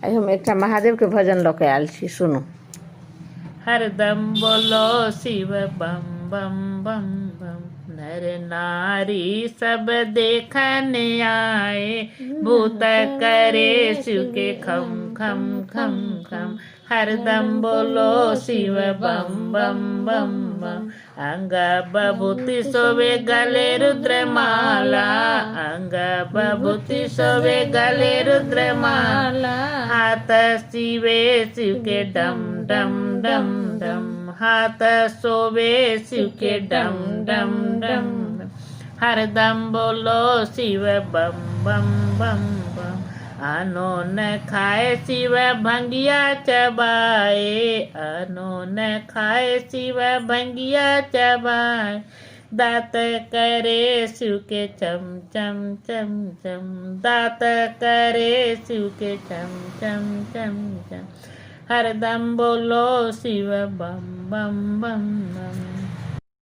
आज हम एक महादेव के भजन लके आयल छी, सुनू। हरदम बोलो शिव बम बम बम बम, नर नारी सब देखने आए, भूत करे शिव के खम खम खम खम। हरदम बोलो शिव बम बम बम बम, अंग बभूति शोभे गले रुद्रमाला, अंग बभूति शोभे गले रुद्रमाला, हाथ शिवे शिव के डम डम डम डम, हाथ शोभे शिव के डम डम डम। हरदम बोलो शिव बम बम बम बम, अनो न खाए शिव भंगिया चबाए, अनो न खाए शिव भंगिया चबाए, दात करे शिव के चम चम चम चम, दात करे शिव के चम चम चम चम। हरदम बोलो शिव बम बम बम बम।